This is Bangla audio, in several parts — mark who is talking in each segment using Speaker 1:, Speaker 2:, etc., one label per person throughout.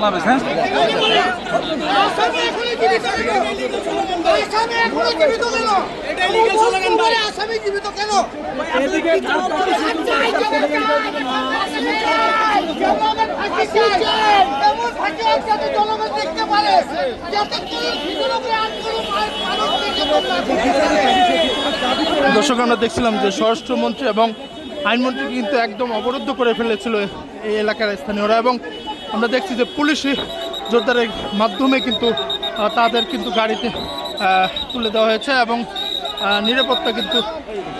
Speaker 1: বাংলাদেশ হ্যাঁ
Speaker 2: দর্শক আমরা দেখছিলাম যে স্বরাষ্ট্রমন্ত্রী এবং আইনমন্ত্রী কিন্তু একদম অবরুদ্ধ করে ফেলেছিল এই এলাকার স্থানীয়রা, এবং আমরা দেখছি যে পুলিশি যোদ্ধারের মাধ্যমে কিন্তু তাদের কিন্তু গাড়িতে তুলে দেওয়া হয়েছে, এবং নিরাপত্তা কিন্তু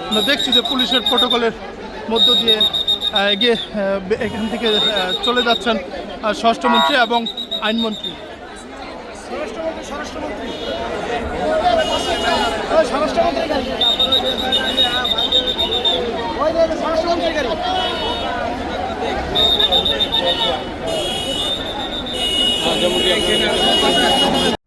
Speaker 2: আমরা দেখছি যে পুলিশের প্রোটোকলের মধ্য দিয়ে এগিয়ে এখান থেকে চলে যাচ্ছেন স্বরাষ্ট্রমন্ত্রী এবং আইনমন্ত্রী।
Speaker 1: যেমন